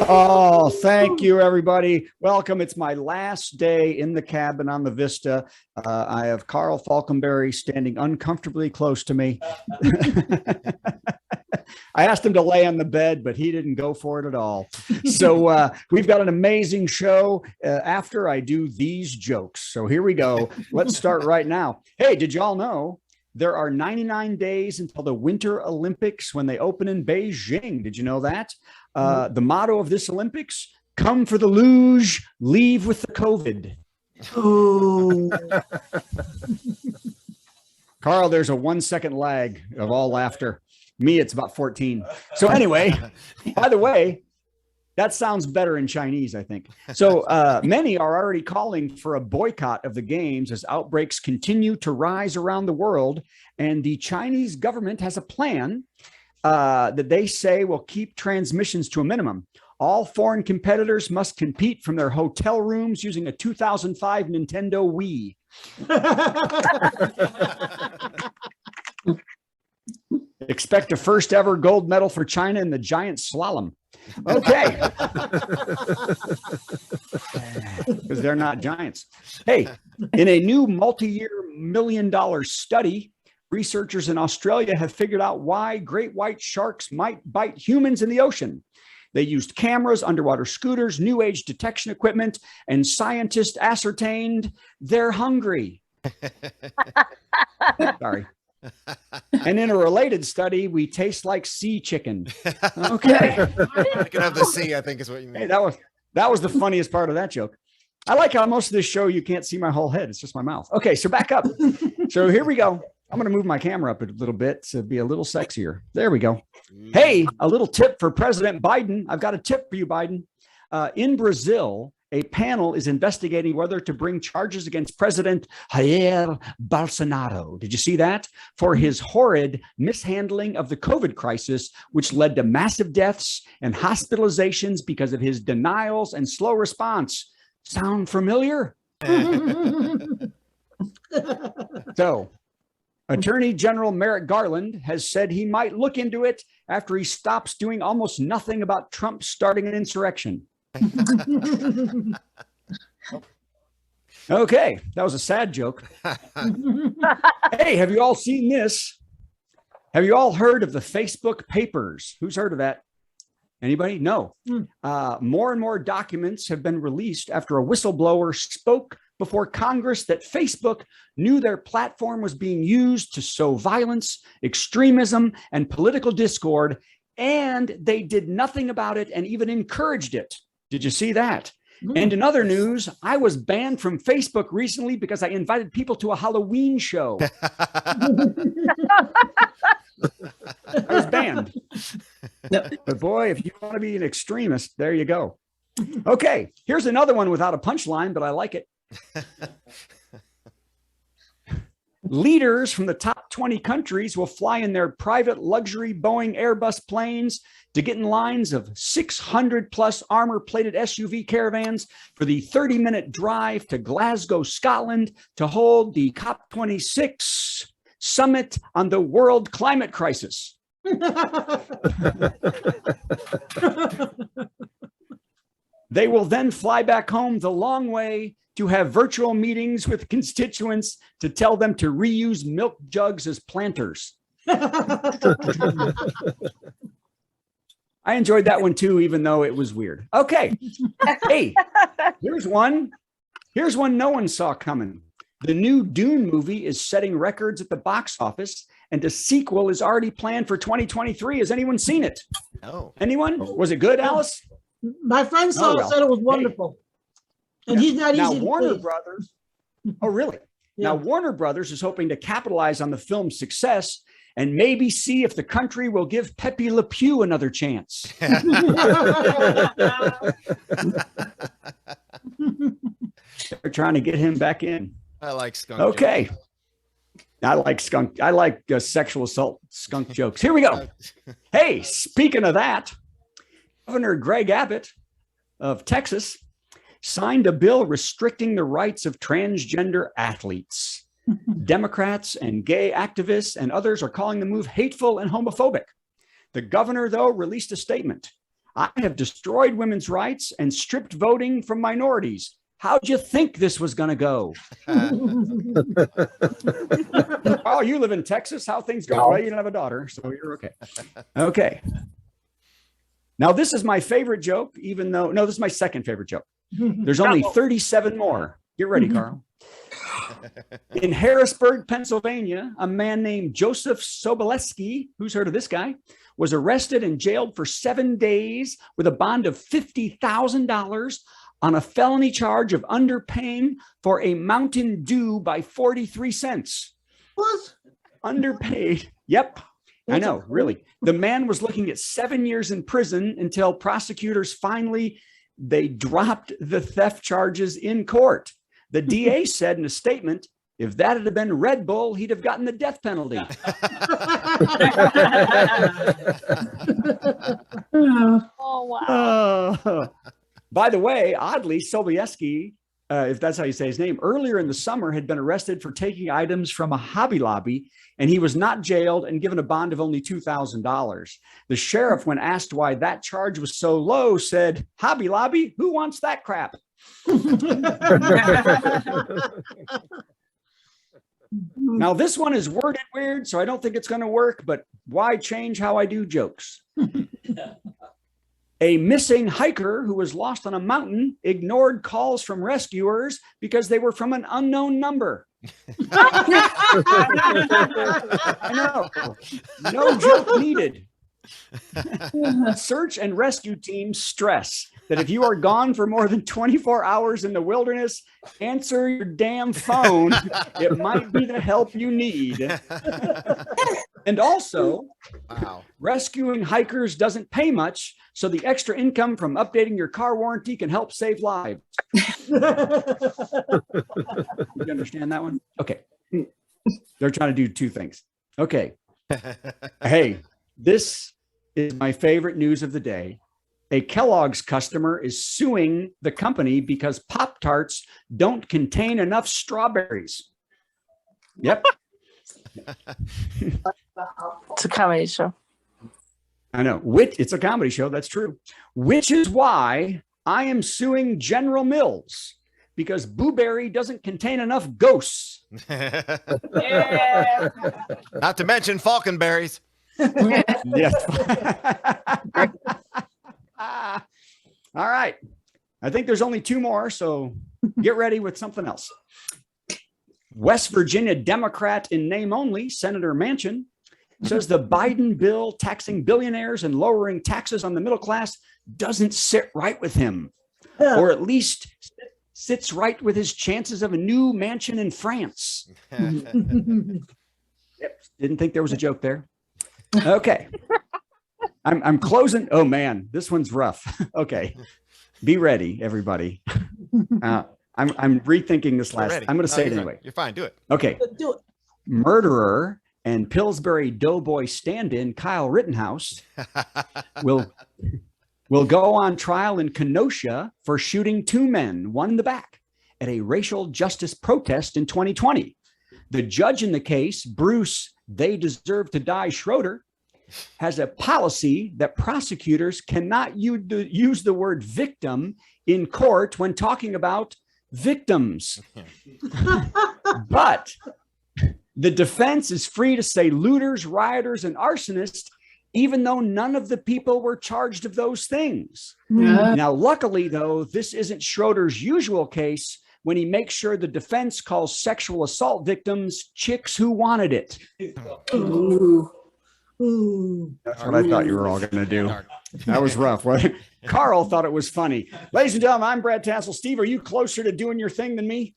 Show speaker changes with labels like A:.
A: Oh, thank you, everybody. Welcome. It's my last day in the cabin on the Vista. I have Carl Falkenberry standing uncomfortably close to me. I asked him to lay on the bed, but he didn't go for it at all. So we've got an amazing show after I do these jokes. So here we go. Let's start right now. Hey, did y'all know there are 99 days until the Winter Olympics when they open in Beijing? Did you know that? The motto of this Olympics: come for the luge, leave with the COVID.
B: Oh.
A: Carl, there's a 1 second lag of all laughter. Me, it's about 14. So anyway, by the way, that sounds better in Chinese, I think. So many are already calling for a boycott of the games as outbreaks continue to rise around the world. And the Chinese government has a plan that they say will keep transmissions to a minimum. All foreign competitors must compete from their hotel rooms using a 2005 Nintendo Wii. Expect a first ever gold medal for China in the giant slalom. Okay. Because they're not giants. Hey, in a new multi-year $1 million study, researchers in Australia have figured out why great white sharks might bite humans in the ocean. They used cameras, underwater scooters, new age detection equipment, and scientists ascertained they're hungry. Sorry. And in a related study, we taste like sea chicken. Okay.
C: I can have the sea, I think is what you mean.
A: Hey, that was the funniest part of that joke. I like how most of this show, you can't see my whole head. It's just my mouth. Okay, so back up. So here we go. I'm going to move my camera up a little bit to be a little sexier. There we go. Hey, a little tip for President Biden. I've got a tip for you, Biden. In Brazil, a panel is investigating whether to bring charges against President Jair Bolsonaro. Did you see that? For his horrid mishandling of the COVID crisis, which led to massive deaths and hospitalizations because of his denials and slow response. Sound familiar? So, Attorney General Merrick Garland has said he might look into it after he stops doing almost nothing about Trump starting an insurrection. Okay, that was a sad joke. Hey, have you all seen this? Have you all heard of the Facebook papers? Who's heard of that? Anybody? No. More and more documents have been released after a whistleblower spoke before Congress that Facebook knew their platform was being used to sow violence, extremism, and political discord, and they did nothing about it and even encouraged it. Did you see that? And in other news, I was banned from Facebook recently because I invited people to a Halloween show. I was banned. But boy, if you want to be an extremist, there you go. Okay, here's another one without a punchline, but I like it. Leaders from the top 20 countries will fly in their private luxury Boeing Airbus planes to get in lines of 600 plus armor-plated SUV caravans for the 30-minute drive to Glasgow, Scotland, to hold the COP26 summit on the world climate crisis. They will then fly back home the long way to have virtual meetings with constituents to tell them to reuse milk jugs as planters. I enjoyed that one too, even though it was weird. Okay. Hey, here's one no one saw coming. The new Dune movie is setting records at the box office, and a sequel is already planned for 2023. Has anyone seen it?
C: No.
A: Anyone? Was it good, Alice?
B: My friend said it was wonderful. Hey. And he's not easy to
A: Warner
B: please.
A: Brothers. Oh, really?
B: Yeah.
A: Now, Warner Brothers is hoping to capitalize on the film's success and maybe see if the country will give Pepe Le Pew another chance. They're trying to get him back in.
C: I like skunk.
A: Okay. Jokes. I like skunk. I like sexual assault skunk jokes. Here we go. Hey, speaking of that, Governor Greg Abbott of Texas signed a bill restricting the rights of transgender athletes. Democrats and gay activists and others are calling the move hateful and homophobic. The governor, though, released a statement. I have destroyed women's rights and stripped voting from minorities. How'd you think this was going to go? Oh, you live in Texas. How things go? Well, you don't have a daughter, so you're okay. Okay. Now, this is my favorite joke, even though, no, this is my second favorite joke. There's only 37 more. Get ready, Carl. In Harrisburg, Pennsylvania, a man named Joseph Sobolewski, who's heard of this guy, was arrested and jailed for 7 days with a bond of $50,000 on a felony charge of underpaying for a Mountain Dew by 43 cents.
B: What?
A: Underpaid. Yep. I know, really. The man was looking at 7 years in prison until prosecutors finally, they dropped the theft charges in court. The DA said in a statement, if that had been Red Bull, he'd have gotten the death penalty.
D: Oh, wow.
A: By the way, oddly, Sobieski, if that's how you say his name, earlier in the summer had been arrested for taking items from a Hobby Lobby, and he was not jailed and given a bond of only $2,000. The sheriff, when asked why that charge was so low, said, Hobby Lobby, who wants that crap? Now, this one is worded weird, so I don't think it's going to work, but why change how I do jokes? A missing hiker who was lost on a mountain ignored calls from rescuers because they were from an unknown number. I know. No joke needed. Search and rescue teams stress that if you are gone for more than 24 hours in the wilderness, answer your damn phone. It might be the help you need. And also, rescuing hikers doesn't pay much, so the extra income from updating your car warranty can help save lives. You understand that one? Okay. They're trying to do two things. Okay. Hey, this is my favorite news of the day. A Kellogg's customer is suing the company because Pop-Tarts don't contain enough strawberries. Yep.
D: It's a comedy show.
A: I know. It's a comedy show. That's true. Which is why I am suing General Mills, because Blueberry doesn't contain enough ghosts.
D: Yeah.
C: Not to mention falconberries.
A: Yes. All right. I think there's only two more, so get ready with something else. West Virginia Democrat in name only, Senator Manchin, says the Biden bill taxing billionaires and lowering taxes on the middle class doesn't sit right with him, or at least sits right with his chances of a new mansion in France. Yep. Didn't think there was a joke there. Okay. I'm closing. Oh man, this one's rough. Okay. Be ready, everybody. I'm rethinking this last. I'm going to say it anyway.
C: You're fine. Do it.
A: Okay.
B: Do it.
A: Murderer and Pillsbury Doughboy stand-in Kyle Rittenhouse will go on trial in Kenosha for shooting two men, one in the back, at a racial justice protest in 2020. The judge in the case, Bruce "They Deserve to Die" Schroeder, has a policy that prosecutors cannot use the word victim in court when talking about victims. But the defense is free to say looters, rioters, and arsonists, even though none of the people were charged of those things.
B: Yeah.
A: Now, luckily, though, this isn't Schroeder's usual case when he makes sure the defense calls sexual assault victims chicks who wanted it.
B: Ooh. Ooh.
A: That's what I thought you were all going to do. That was rough. Carl thought it was funny. Ladies and gentlemen, I'm Brad Tassell. Steve, are you closer to doing your thing than me?